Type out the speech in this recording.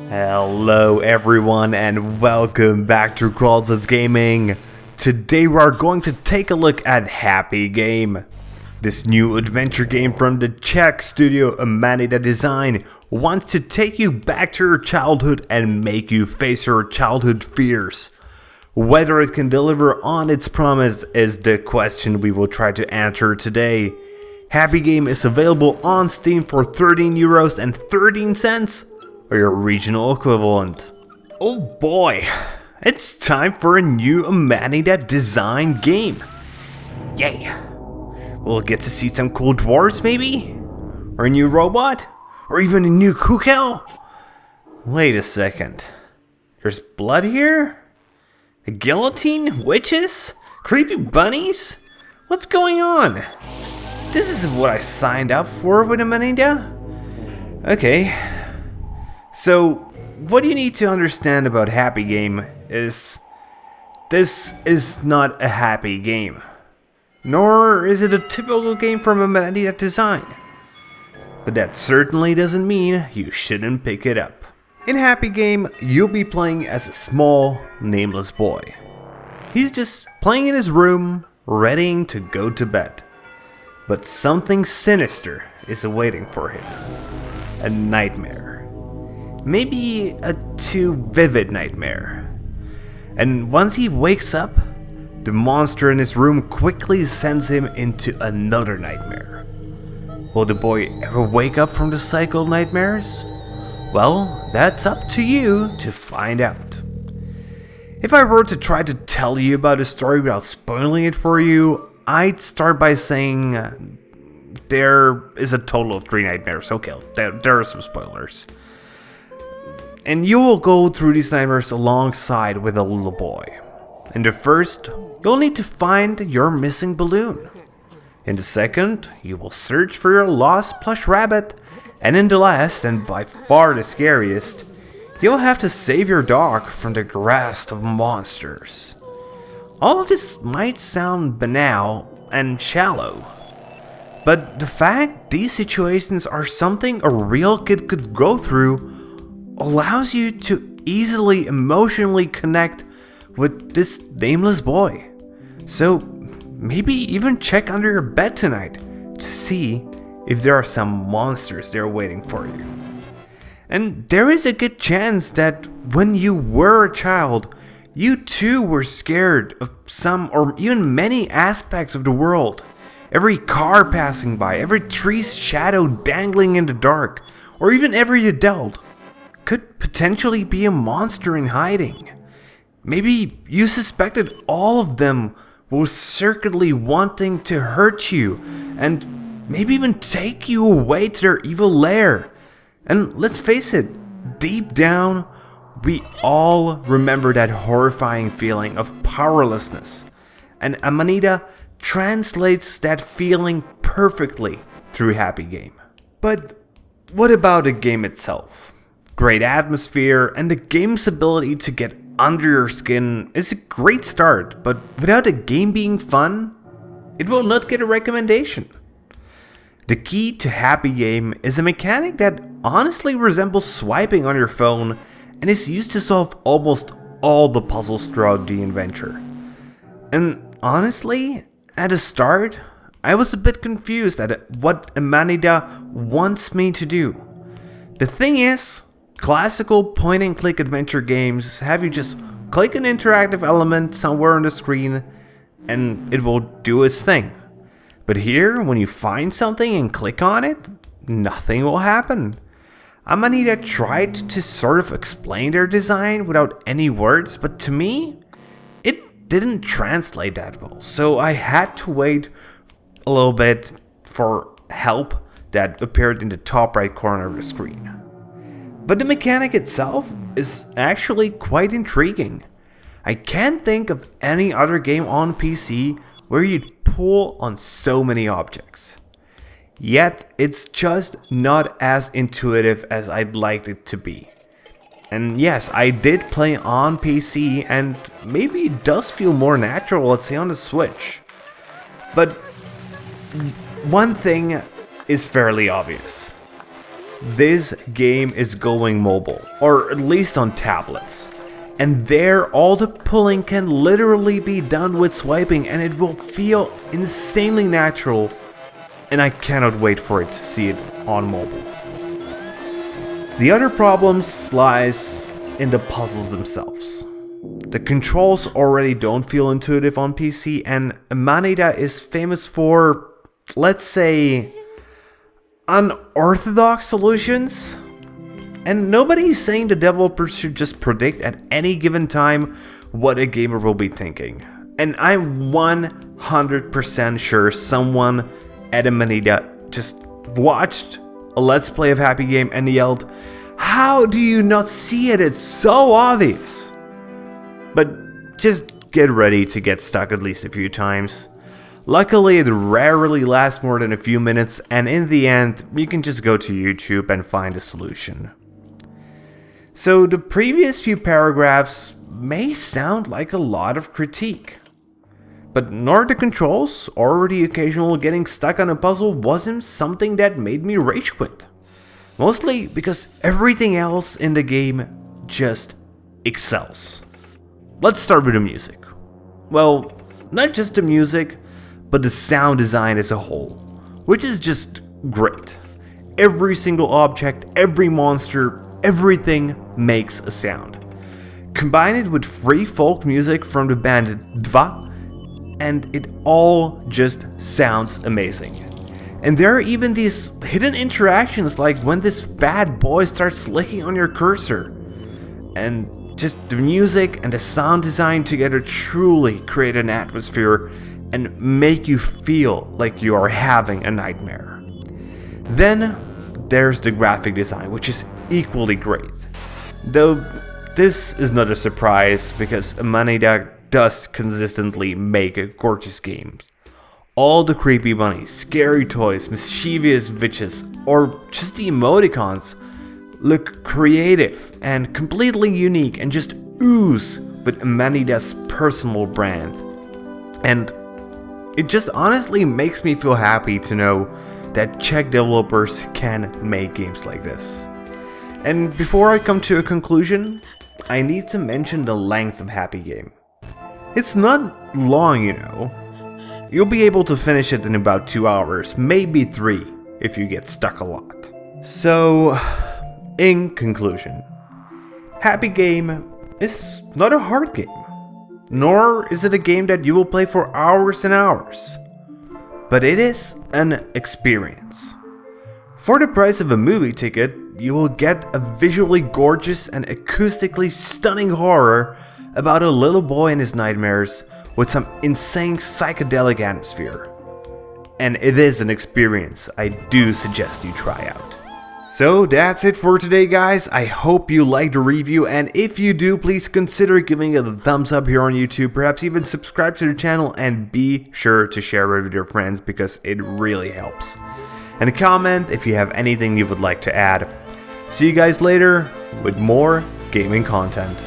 Hello everyone and welcome back to Crawlsets Gaming. Today we are going to take a look at Happy Game. This new adventure game from the Czech studio Amanita Design wants to take you back to your childhood and make you face your childhood fears. Whether it can deliver on its promise is the question we will try to answer today. Happy Game is available on Steam for €13.13. Or your regional equivalent. Oh boy, it's time for a new Amanita Design game. Yay! We'll get to see some cool dwarves maybe? Or a new robot? Or even a new kukel? Wait a second. There's blood here? A guillotine? Witches? Creepy bunnies? What's going on? This isn't what I signed up for with Amanita. Okay. So, what you need to understand about Happy Game is this is not a happy game. Nor is it a typical game from Amanita Design. But that certainly doesn't mean you shouldn't pick it up. In Happy Game, you'll be playing as a small, nameless boy. He's just playing in his room, readying to go to bed. But something sinister is awaiting for him. A nightmare. Maybe a too vivid nightmare. And once he wakes up, the monster in his room quickly sends him into another nightmare. Will the boy ever wake up from the cycle of nightmares? Well, that's up to you to find out. If I were to try to tell you about the story without spoiling it for you, I'd start by saying there is a total of 3 nightmares. Okay, there are some spoilers. And you will go through these nightmares alongside with a little boy. In the first, you'll need to find your missing balloon. In the second, you will search for your lost plush rabbit. And in the last, and by far the scariest, you'll have to save your dog from the grasp of monsters. All of this might sound banal and shallow. But the fact these situations are something a real kid could go through allows you to easily emotionally connect with this nameless boy. So maybe even check under your bed tonight to see if there are some monsters there waiting for you. And there is a good chance that when you were a child, you too were scared of some or even many aspects of the world. Every car passing by, every tree's shadow dangling in the dark, or even every adult could potentially be a monster in hiding. Maybe you suspected all of them were secretly wanting to hurt you and maybe even take you away to their evil lair. And let's face it, deep down, we all remember that horrifying feeling of powerlessness. And Amanita translates that feeling perfectly through Happy Game. But what about the game itself? Great atmosphere and the game's ability to get under your skin is a great start, but without the game being fun, it will not get a recommendation. The key to Happy Game is a mechanic that honestly resembles swiping on your phone and is used to solve almost all the puzzles throughout the adventure. And honestly, at the start, I was a bit confused at what Amanita wants me to do. The thing is, classical point-and-click adventure games have you just click an interactive element somewhere on the screen and it will do its thing. But here, when you find something and click on it, nothing will happen. Amanita tried to sort of explain their design without any words, but to me, it didn't translate that well. So I had to wait a little bit for help that appeared in the top right corner of the screen. But the mechanic itself is actually quite intriguing. I can't think of any other game on PC where you'd pull on so many objects. Yet, it's just not as intuitive as I'd like it to be. And yes, I did play on PC and maybe it does feel more natural, let's say on the Switch. But one thing is fairly obvious. this game is going mobile, or at least on tablets. And there, all the pulling can literally be done with swiping, and it will feel insanely natural. And I cannot wait for it to see it on mobile. The other problems lies in the puzzles themselves. The controls already don't feel intuitive on PC, and Amanita is famous for, let's say, unorthodox solutions. And nobody is saying the developers should just predict at any given time what a gamer will be thinking. And I'm 100% sure someone at Amanita just watched a Let's Play of Happy Game and yelled, "How do you not see it? It's so obvious!" But just get ready to get stuck at least a few times. Luckily, it rarely lasts more than a few minutes, and in the end, you can just go to YouTube and find a solution. So the previous few paragraphs may sound like a lot of critique. But nor the controls or the occasional getting stuck on a puzzle wasn't something that made me rage quit. Mostly because everything else in the game just excels. Let's start with the music. Well, not just the music, but the sound design as a whole, which is just great. Every single object, every monster, everything makes a sound. Combine it with free folk music from the band Dva, and it all just sounds amazing. And there are even these hidden interactions, like when this bad boy starts licking on your cursor. And just the music and the sound design together truly create an atmosphere and make you feel like you are having a nightmare. Then there's the graphic design, which is equally great. Though this is not a surprise, because Amanita does consistently make gorgeous games. All the creepy bunnies, scary toys, mischievous witches, or just the emoticons look creative and completely unique and just ooze with Amanita's personal brand. And it just honestly makes me feel happy to know that Czech developers can make games like this. And before I come to a conclusion, I need to mention the length of Happy Game. It's not long, you know. You'll be able to finish it in about 2 hours, maybe 3, if you get stuck a lot. So, in conclusion, Happy Game is not a hard game. Nor is it a game that you will play for hours and hours. But it is an experience. For the price of a movie ticket, you will get a visually gorgeous and acoustically stunning horror about a little boy and his nightmares with some insane psychedelic atmosphere. And it is an experience I do suggest you try out. So that's it for today, guys. I hope you liked the review, and if you do, please consider giving it a thumbs up here on YouTube, perhaps even subscribe to the channel, and be sure to share it with your friends because it really helps. And comment if you have anything you would like to add. See you guys later with more gaming content.